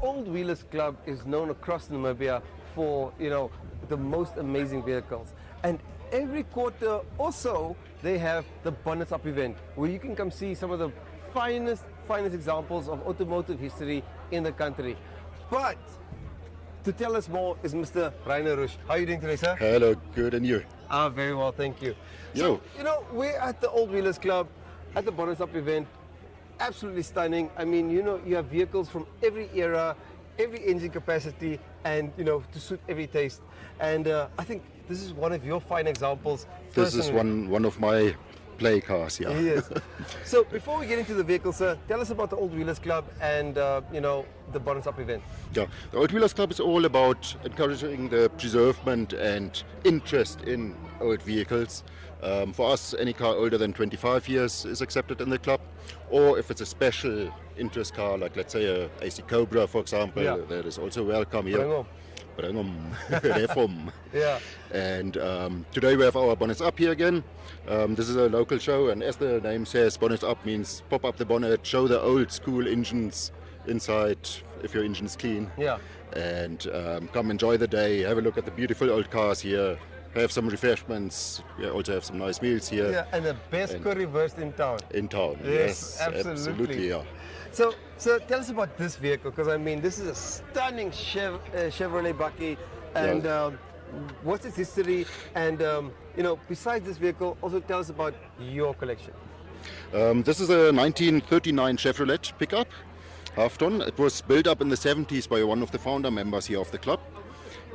Old Wheelers Club is known across Namibia for, the most amazing vehicles. And every quarter or so, they have the Bonnets Up event, where you can come see some of the finest examples of automotive history in the country. But to tell us more is Mr. Rainer Rusch. How are you doing today, sir? Hello, good, and you? Very well, thank you. Yo. So, we're at the Old Wheelers Club, at the Bonnets Up event. Absolutely stunning. I mean, you have vehicles from every era, every engine capacity, and, to suit every taste. And I think this is one of your fine examples. This is one of my play cars, yeah. Yes. So before we get into the vehicle, sir, tell us about the Old Wheelers Club and, the Bonnets Up event. Yeah, the Old Wheelers Club is all about encouraging the preservement and interest in old vehicles. For us, any car older than 25 years is accepted in the club. Or if it's a special interest car, like let's say a AC Cobra, for example, that is also welcome here. Yeah. And today we have our Bonnets Up here again. This is a local show, and as the name says, Bonnets Up means pop up the bonnet, show the old school engines inside if your engine is clean. Yeah. And come enjoy the day, have a look at the beautiful old cars here, have some refreshments. We also have some nice meals here. Yeah, and the best currywurst in town. In town, yes, absolutely. Yeah. So tell us about this vehicle, because I mean, this is a stunning Chevrolet Bucky, and what's its history? And besides this vehicle, also tell us about your collection. This is a 1939 Chevrolet pickup, half-ton. It was built up in the 70s by one of the founder members here of the club,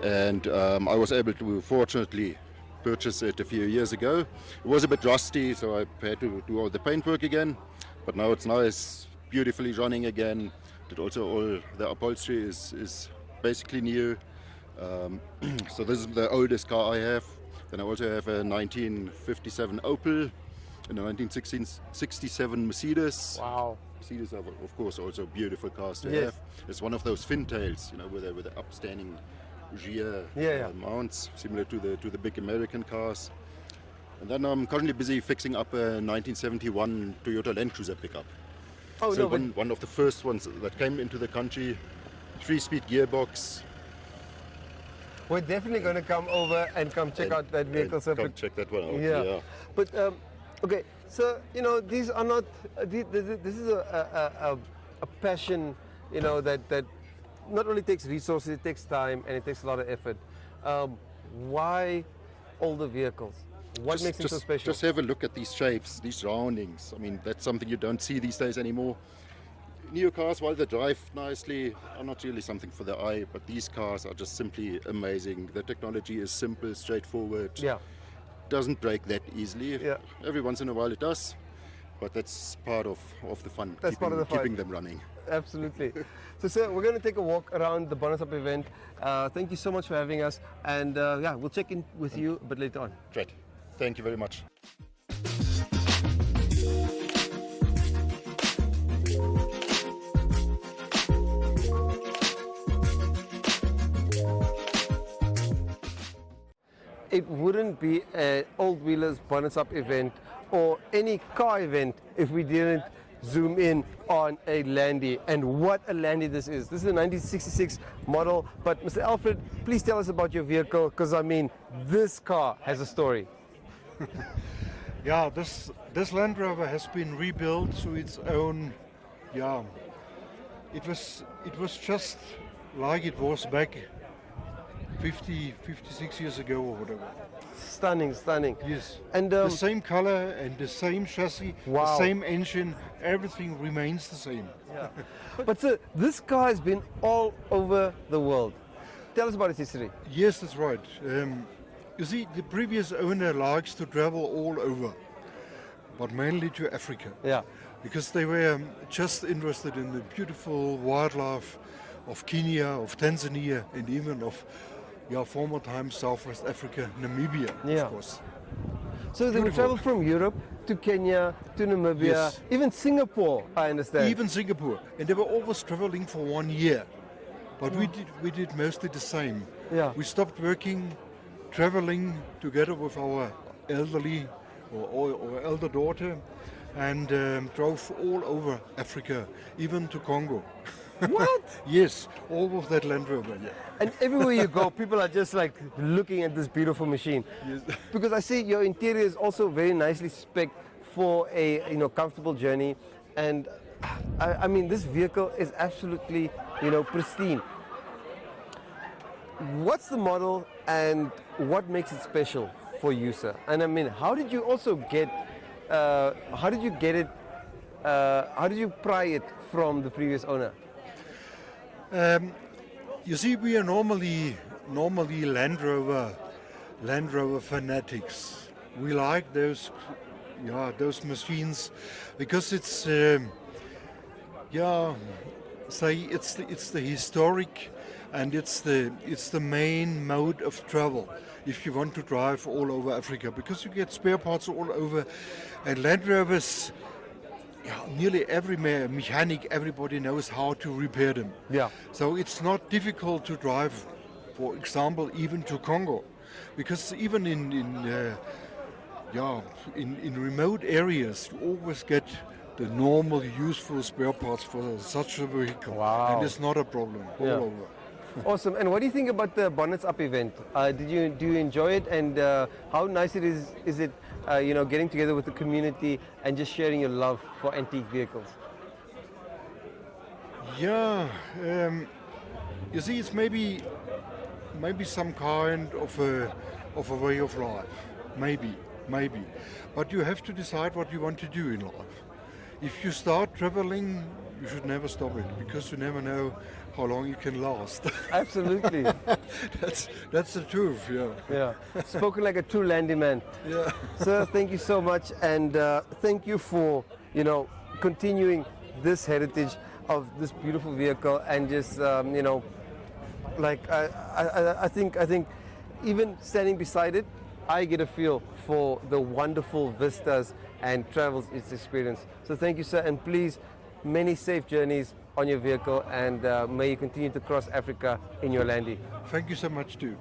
and I was able to, fortunately, purchase it a few years ago. It was a bit rusty, so I had to do all the paintwork again, but now it's nice, beautifully running again. That also all the upholstery is basically new. So this is the oldest car I have. Then I also have a 1957 Opel and a 1967 Mercedes. Wow. Mercedes are of course also beautiful cars to Yes. have. It's one of those fintails, with the upstanding rear mounts, similar to the big American cars. And then I'm currently busy fixing up a 1971 Toyota Land Cruiser pickup. Oh, so no, one of the first ones that came into the country, 3-speed gearbox. We're definitely going to come over and come check out that vehicle. So check that one out. Yeah. But okay, so these are not. This is a passion, that not only takes resources, it takes time and it takes a lot of effort. Why older vehicles? What makes them so special? Just have a look at these shapes, these roundings. I mean, that's something you don't see these days anymore. New cars, while they drive nicely, are not really something for the eye, but these cars are just simply amazing. The technology is simple, straightforward. Yeah. Doesn't break that easily. Yeah. Every once in a while it does, but that's part of the fun. That's part of the fun. Keeping them running. Absolutely. So, sir, we're going to take a walk around the Bonnets Up event. Thank you so much for having us, and we'll check in with you a bit later on. Great. Thank you very much. It wouldn't be an Old Wheelers Bonnets Up event or any car event if we didn't zoom in on a Landy. And what a Landy this is. This is a 1966 model. But Mr. Alfred, please tell us about your vehicle, because I mean, this car has a story. Yeah, this Land Rover has been rebuilt to its own. Yeah, it was just like it was back 56 years ago or whatever. Stunning. Yes. And the same color and the same chassis, wow. The same engine, everything remains the same. Yeah. But sir, this car has been all over the world. Tell us about its history. Yes, that's right. You see, the previous owner likes to travel all over, but mainly to Africa. Yeah. Because they were just interested in the beautiful wildlife of Kenya, of Tanzania, and even of former times Southwest Africa, Namibia, of course. So they would travel from Europe to Kenya, to Namibia, Yes. even Singapore, I understand. Even Singapore. And they were always traveling for 1 year. But we did mostly the same. Yeah. We stopped working, traveling together with our elderly or elder daughter, and drove all over Africa, even to Congo. What? Yes, all of that Land Rover. Yeah. And everywhere you go, people are just like looking at this beautiful machine. Yes. Because I see your interior is also very nicely spec for a comfortable journey, and I mean this vehicle is absolutely pristine. What's the model and what makes it special for you, sir? And I mean, how did you also get? How did you get it? How did you pry it from the previous owner? You see, we are normally Land Rover fanatics. We like those machines because it's say it's the historic, and it's the main mode of travel if you want to drive all over Africa, because you get spare parts all over, and Land Rovers. Yeah, nearly every mechanic, everybody knows how to repair them. Yeah. So it's not difficult to drive, for example, even to Congo, because even in remote areas, you always get the normal, useful spare parts for such a vehicle. Wow. And it's not a problem all over. Awesome. And what do you think about the Bonnets Up event? Do you enjoy it? And how nice it is it getting together with the community and just sharing your love for antique vehicles? Yeah, you see, it's maybe some kind of a way of life, maybe. But you have to decide what you want to do in life. If you start traveling, you should never stop it, because you never know how long you can last. Absolutely. That's the truth. Yeah. Yeah. Spoken like a true landy man. Yeah. Sir, thank you so much, and thank you for continuing this heritage of this beautiful vehicle, and just I think even standing beside it, I get a feel for the wonderful vistas and travels it's experienced. So thank you, sir, and please, many safe journeys on your vehicle, and may you continue to cross Africa in your landy. Thank you so much too.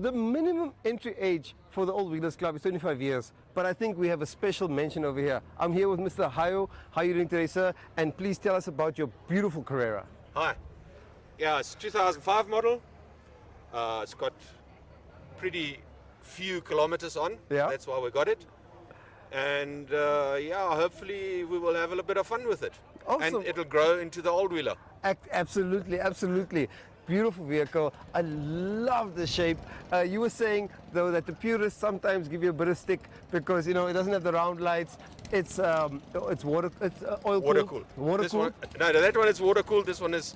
The minimum entry age for the Old Wheelers Club is 25 years, but I think we have a special mention over here. I'm here with Mr. Hayo. How are you doing today, sir? And please tell us about your beautiful Carrera. Hi. Yeah, it's 2005 model. It's got pretty few kilometers on. Yeah. That's why we got it. And hopefully we will have a little bit of fun with it. Awesome. And it'll grow into the old wheeler. Absolutely, absolutely. Beautiful vehicle. I love the shape. You were saying though that the purists sometimes give you a bit of stick because it doesn't have the round lights. It's oil Water cooled. cooled. Water This cooled. one, no, that one is water cooled. This one is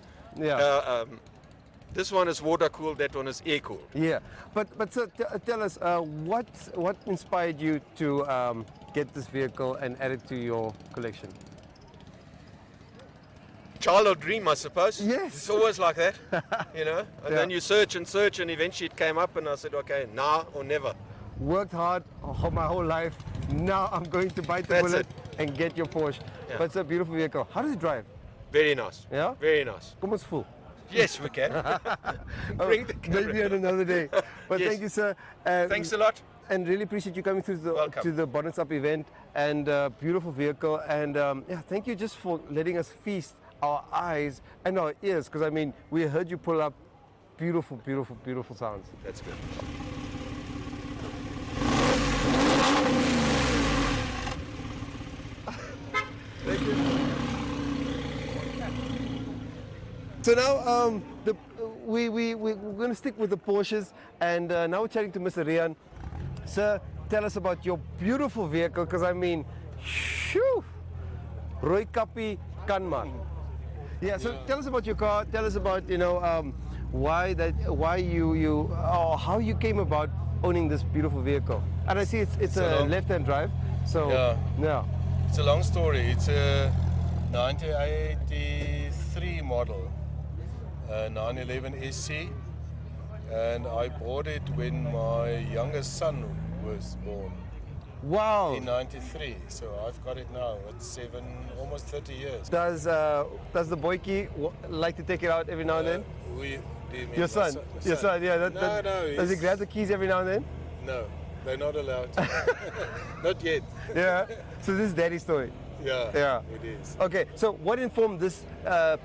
this one is water cooled. That one is air cooled. Yeah, but sir, tell us what inspired you to get this vehicle and add it to your collection? Childhood dream, I suppose. Yes. It's always like that, And Yeah. then you search, and eventually it came up, and I said, okay, now or never. Worked hard my whole life. Now I'm going to bite the That's bullet it. and get your Porsche. Yeah. But it's a beautiful vehicle. How does it drive? Very nice. Yeah? Very nice. Come on, it's full. Yes, we can. Bring the camera. Maybe on another day. But Yes. thank you, sir. Thanks a lot. And really appreciate you coming through Welcome. to the Bonnets Up event, and beautiful vehicle. And thank you just for letting us feast our eyes and our ears, because I mean, we heard you pull up beautiful, beautiful, beautiful sounds. That's good. Thank you. So now we're going to stick with the Porsches, and now we're chatting to Mr. Rian. Sir, tell us about your beautiful vehicle, because I mean, shoo, Roy Kapi Kanma. Yeah, so tell us about your car. Tell us about why you or how you came about owning this beautiful vehicle. And I see it's a left-hand drive. So yeah. It's a long story. It's a 1983 model, 911 SC, and I bought it when my youngest son was born. Wow. In 93, so I've got it now. It's almost 30 years. Does the boyki like to take it out every now and then? Your son, yeah. Does he grab the keys every now and then? No, they're not allowed to. Not yet. Yeah. So this is Daddy's story. Yeah, it is. Okay, so what informed this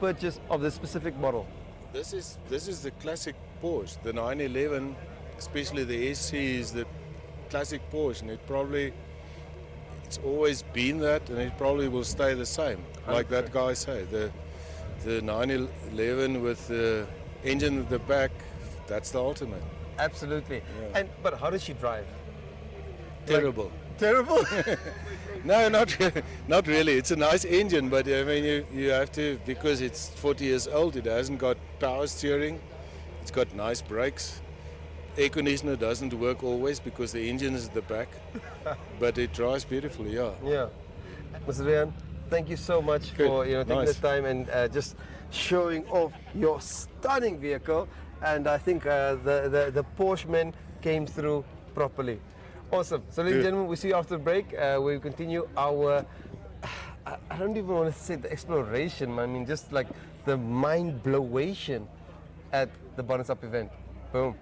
purchase of this specific model? This is the classic Porsche, the 911, especially the SC is the classic Porsche, and it's always been that, and it probably will stay the same. 100%. Like that guy said, the 911 with the engine at the back, that's the ultimate. Absolutely. Yeah. But how does she drive? Terrible. Terrible? No, not really. It's a nice engine, but I mean you have to, because it's 40 years old. It hasn't got power steering. It's got nice brakes. Air conditioner doesn't work always because the engine is at the back, but it drives beautifully. Yeah. Mr. Rian, thank you so much for taking the time and just showing off your stunning vehicle. And I think the Porsche men came through properly. Awesome. So, ladies and gentlemen, we'll see you after the break. We'll continue our, I don't even want to say the exploration, I mean, just like the mind-blowation at the Bonnets Up event. Boom.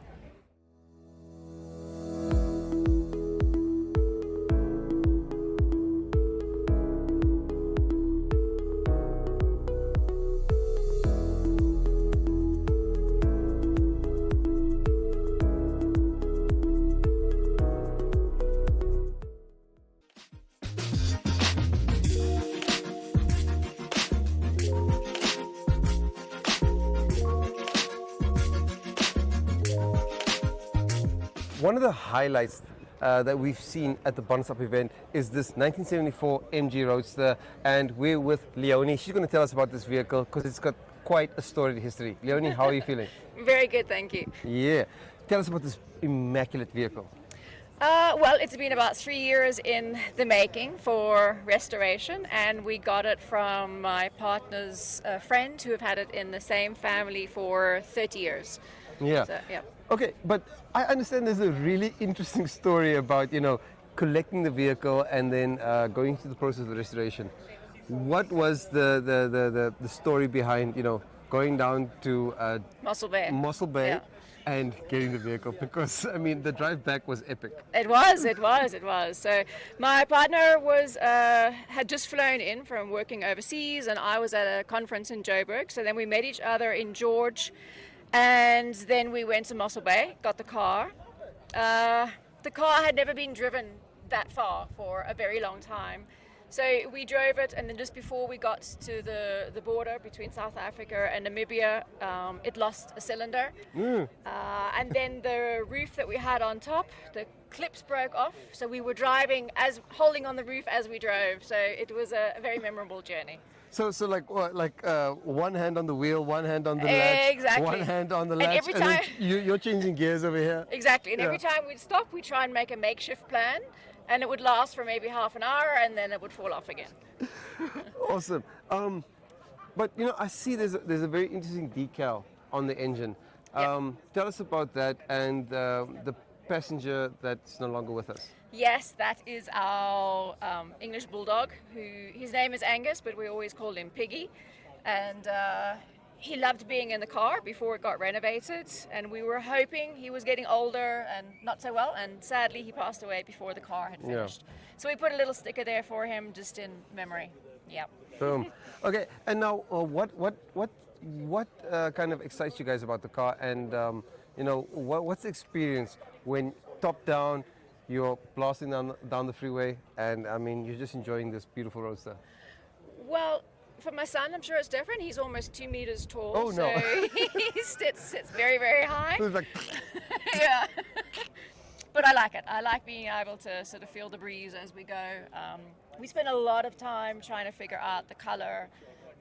One of the highlights that we've seen at the Bonnets Up event is this 1974 MG Roadster, and we're with Leonie. She's going to tell us about this vehicle because it's got quite a storied history. Leonie, how are you feeling? Very good, thank you. Yeah. Tell us about this immaculate vehicle. Well, it's been about 3 years in the making for restoration, and we got it from my partner's friend who have had it in the same family for 30 years. Yeah. So, yeah. Okay, but I understand there's a really interesting story about, collecting the vehicle and then going through the process of the restoration. What was the story behind, going down to Mossel Bay? Yeah. And getting the vehicle, because I mean the drive back was epic. It was. So my partner had just flown in from working overseas, and I was at a conference in Joburg. So then we met each other in George, and then we went to Mossel Bay, got the car. The car had never been driven that far for a very long time. So we drove it, and then just before we got to the border between South Africa and Namibia, it lost a cylinder. And then the roof that we had on top, the clips broke off. So we were driving, holding on the roof as we drove. So it was a very memorable journey. So like what, one hand on the wheel, one hand on the latch, exactly. One hand on the latch, and every time you're changing gears over here. Exactly, and every time we'd stop, we'd try and make a makeshift plan. And it would last for maybe half an hour, and then it would fall off again. Awesome. But I see there's a very interesting decal on the engine. Tell us about that and the passenger that's no longer with us. Yes, that is our English bulldog. His name is Angus, but we always called him Piggy. And he loved being in the car before it got renovated, and we were hoping he was getting older and not so well, and sadly he passed away before the car had finished. So we put a little sticker there for him just in memory. Yeah. Boom. Okay, and now what kind of excites you guys about the car, and what's the experience when top down you're blasting down the freeway, and I mean you're just enjoying this beautiful roadster? Well, for my son, I'm sure it's different. He's almost 2 meters tall. Oh, no. So he sits very, very high. So it's like, Yeah. But I like it. I like being able to sort of feel the breeze as we go. We spend a lot of time trying to figure out the color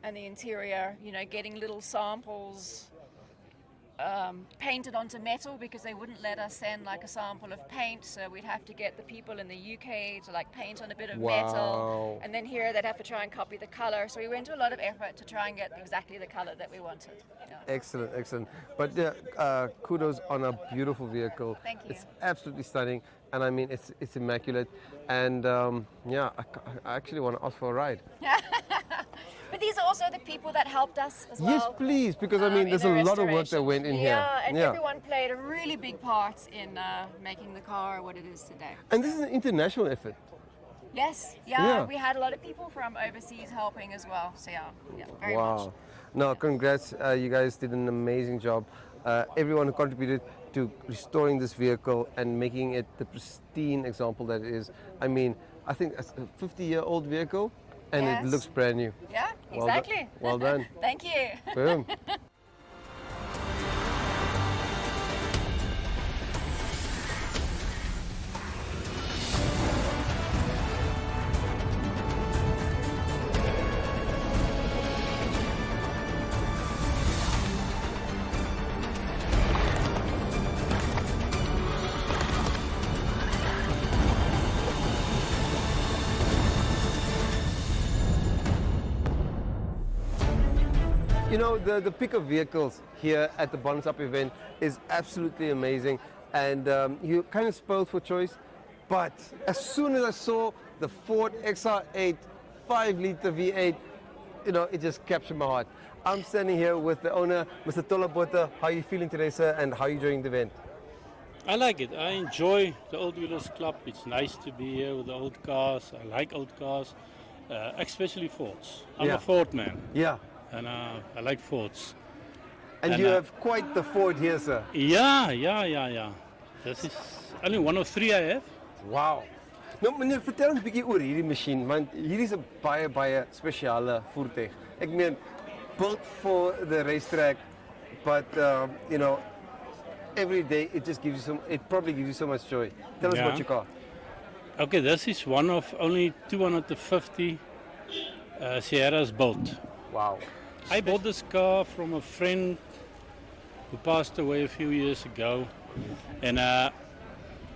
and the interior, you know, getting little samples painted onto metal because they wouldn't let us send like a sample of paint, so we'd have to get the people in the UK to like paint on a bit of metal, and then here they'd have to try and copy the color. So we went to a lot of effort to try and get exactly the color that we wanted. Yeah. excellent, excellent. But kudos on a beautiful vehicle. Thank you. It's absolutely stunning, and I mean it's immaculate. And yeah, I actually want to ask for a ride. But these are also the people that helped us as well. Yes, please, because I mean in there's the a lot of work that restoration. went in here. Yeah, and everyone played a really big part in making the car what it is today. And this is an international effort. Yes, Yeah. we had a lot of people from overseas helping as well. So yeah, very Wow. much. No, congrats. You guys did an amazing job. Everyone who contributed to restoring this vehicle and making it the pristine example that it is. I mean, I think it's a 50-year-old vehicle and Yes. it looks brand new. Yeah, Well done. exactly. Well done. Thank you. Boom. You know, the pick of vehicles here at the Bottoms Up event is absolutely amazing, and you're kind of spoiled for choice. But as soon as I saw the Ford XR8 5-liter V8, you know, it just captured my heart. I'm standing here with the owner, Mr. Tola Botha. How are you feeling today, sir, and how are you enjoying the event? I like it. I enjoy the Old Wheelers Club. It's nice to be here with the old cars. I like old cars, especially Fords. I'm Yeah. a Ford man, Yeah. and I like Fords. And And, you uh, have quite the Ford here, sir. Yeah. This is only one of three I have. Wow. Nou meneer, vertel ons 'n bietjie oor hierdie masjien, want hierdie is 'n baie spesiale voertuig. Ek meen, built for the racetrack, but you know, every day it probably gives you so much joy. Tell us Yeah. about your car. Okay, this is one of only 250 Sierras built. Wow. I bought this car from a friend who passed away a few years ago, and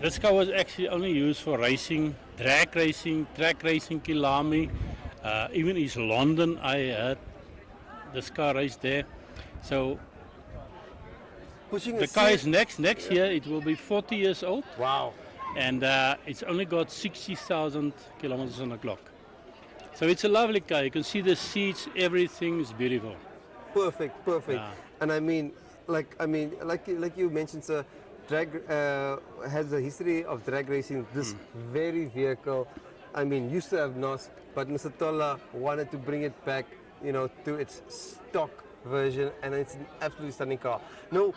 this car was actually only used for racing, track racing, Kilami, even East London. I had this car raced there. So Pushing the car is next year. It will be 40 years old, Wow. and it's only got 60,000 kilometers on the clock. So it's a lovely car. You can see the seats, everything is beautiful. Perfect. Yeah. And I mean, like you mentioned, sir, drag has a history of drag racing. This very vehicle, I mean, used to have NOS, but Mr. Tola wanted to bring it back, you know, to its stock version, and it's an absolutely stunning car. Nou,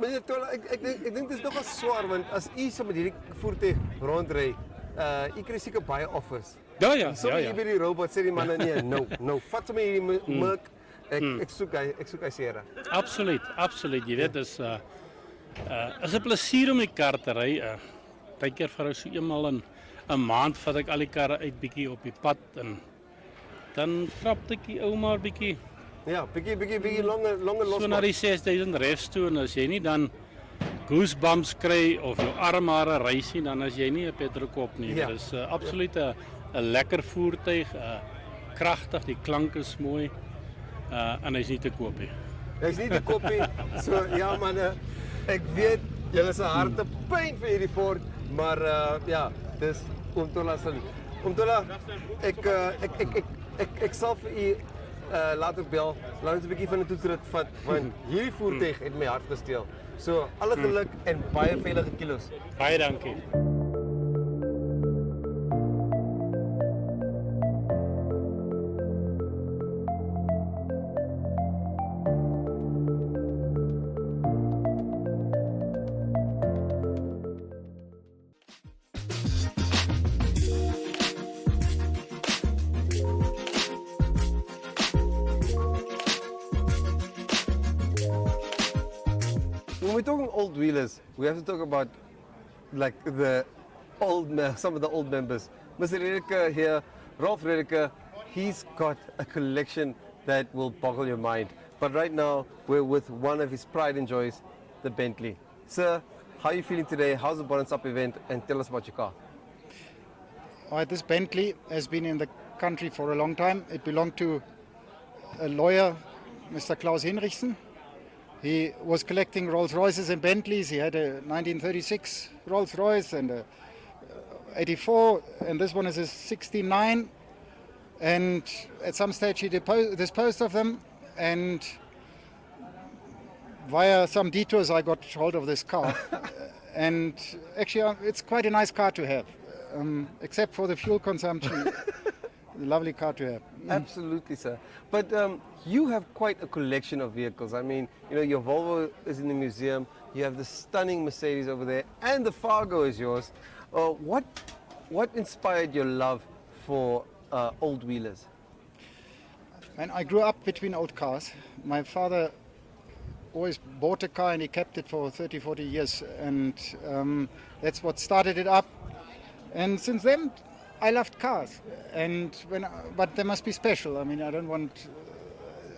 meneer Tola, ek dink dit is nogal swaar, want as u so met hierdie voertuig rondry, u kry seker baie offers. Ja. Sommige hier by die robot sê die manne nee, no, vat sommer hierdie Merc. Ek soek hy Sierra. Absoluut. Jy weet, is 'n plesier om die kar te ry. Partykeer vir so eenmal in 'n maand vat ek al die karre uit bietjie op die pad en dan krap ek die ou maar bietjie Ja, bietjie langer los. so na die 6000 refs toe, en as jy nie dan goosebumps kry of jou armhare rys nie, dan as jy nie 'n petrolkop nie. Ja. Dit is absoluut 'n lekker voertuig, kragtig, die klank is mooi. En hy's nie te koop nie. Hy's nie te koop nie. So ja manne, ek weet julle is 'n harte pyn vir hierdie Ford, maar ja, dis Oom Tola se. Oom Tola, ek sal vir u later bel. Laat ons 'n bietjie van 'n toetsrit vat, want hierdie voertuig het my hart gesteel. So alle geluk en baie veilige kilos. Baie dankie. when we're talking old wheelers, we have to talk about like some of the old members. Mr. Rediker here, Rolf Rediker, he's got a collection that will boggle your mind. But right now, we're with one of his pride and joys, the Bentley. Sir, how are you feeling today? How's the Bonnets Up event? And tell us about your car. All right, this Bentley has been in the country for a long time. It belonged to a lawyer, Mr. Klaus Hinrichsen. He was collecting Rolls Royces and Bentleys. He had a 1936 Rolls Royce and a 84, and this one is a 69. And at some stage he disposed of them, and via some detours I got hold of this car. And actually it's quite a nice car to have, except for the fuel consumption. A lovely car to have. Absolutely, sir. But you have quite a collection of vehicles. I mean, you know, your Volvo is in the museum. You have the stunning Mercedes over there, and the Fargo is yours. What inspired your love for old wheelers? And I grew up between old cars. My father always bought a car and he kept it for 30, 40 years. And that's what started it up. And since then, I loved cars. But they must be special. I mean, I don't want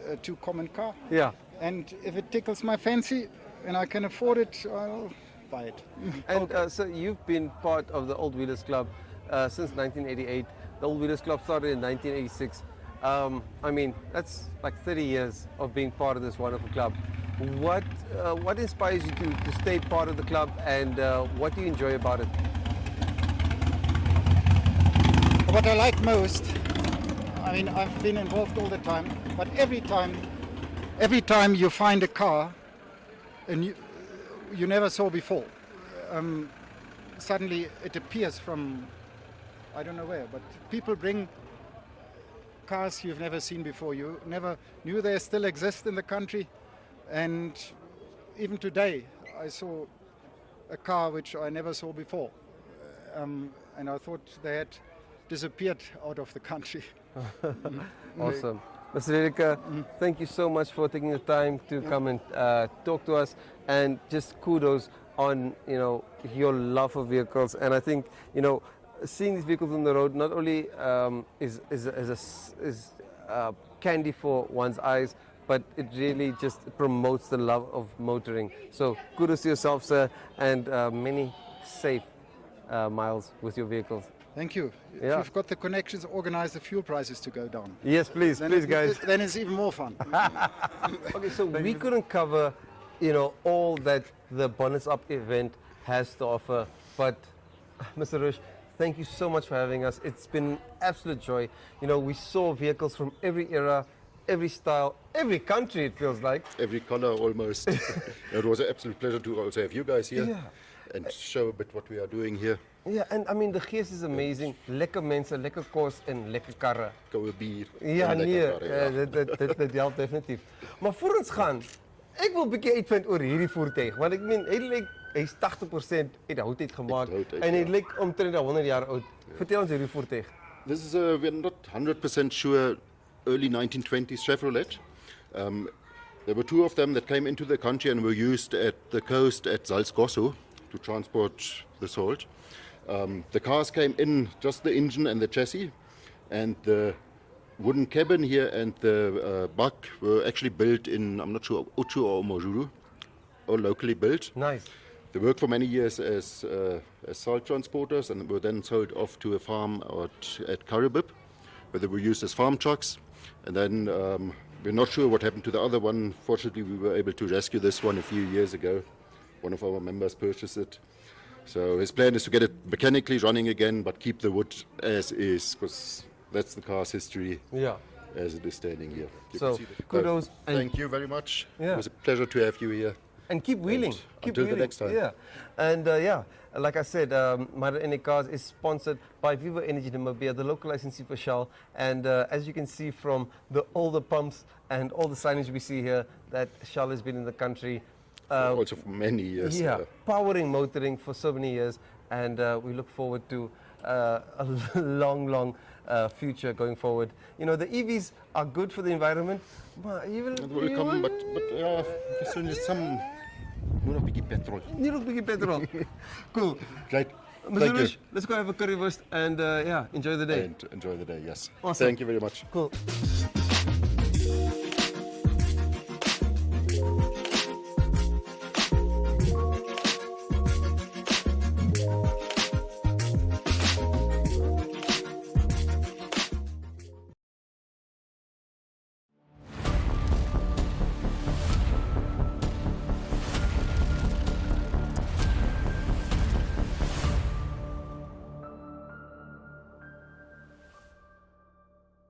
a too common car. Yeah. And if it tickles my fancy and I can afford it, I'll buy it. And so you've been part of the Old Wheelers Club since 1988. The Old Wheelers Club started in 1986. I mean, that's like 30 years of being part of this wonderful club. What inspires you to stay part of the club, and what do you enjoy about it? What I like most, I mean, I've been involved all the time, but every time you find a car and you never saw before, suddenly it appears from I don't know where, but people bring cars you've never seen before. You never knew they still exist in the country, and even today I saw a car which I never saw before, and I thought they had disappeared out of the country. Awesome. Mr. Rediker, thank you so much for taking the time to come and talk to us, and just kudos on, you know, your love for vehicles. And I think, you know, seeing these vehicles on the road not only is candy for one's eyes, but it really just promotes the love of motoring. So kudos to yourself, sir, and many safe miles with your vehicles. Thank you. Yeah. If you've got the connections, organize the fuel prices to go down. Yes, please, guys. Then it's even more fun. Okay, so we couldn't cover, you know, all that the Bonnets Up event has to offer, but Mr. Rush, thank you so much for having us. It's been an absolute joy. You know, we saw vehicles from every era, every style, every country, it feels like. Every color almost. It was an absolute pleasure to also have you guys here and show a bit what we are doing here. Yeah, and I mean, the geest is amazing. Lekker mense, lekker kos en lekker karre. Koue bier. Ja, en nee, lekker karre, dit helpt definitief. Maar voor ons gaan, ek wil 'n bietjie uitvind oor hierdie voertuig, want ek meen, hy's 80% uit hout gemaak en hy lyk omtrent 100 jaar oud. Vertel ons hierdie voertuig. This is we're not 100% sure early 1920s Chevrolet. There were two of them that came into the country and were used at the coast at Salzgosso to transport the salt. The cars came in, just the engine and the chassis, and the wooden cabin here and the buck were actually built in, I'm not sure, Uchu or Mojuru, or locally built. Nice. They worked for many years as salt transporters and were then sold off to a farm at Karibib, where they were used as farm trucks. And then we're not sure what happened to the other one. Fortunately, we were able to rescue this one a few years ago. One of our members purchased it. So his plan is to get it mechanically running again, but keep the wood as is, because that's the car's history as it is standing here. So kudos. Thank you very much. Yeah. It was a pleasure to have you here. And keep wheeling. Until the next time. Yeah. And like I said, My.na Cars is sponsored by Viva Energy Namibia, the local licensee for Shell. And as you can see from all the pumps and all the signage we see here, that Shell has been in the country. Also for many years. Yeah, powering motoring for so many years. And we look forward to a long future going forward. You know, the EVs are good for the environment. But It will come, but yeah, as soon as some Nur nog 'n bietjie petrol. Niet nog biggie petrol. Cool. Great. Mr. Thank you. Rush, let's go have a currywurst and yeah, enjoy the day. And enjoy the day, yes. Awesome. Thank you very much. Cool.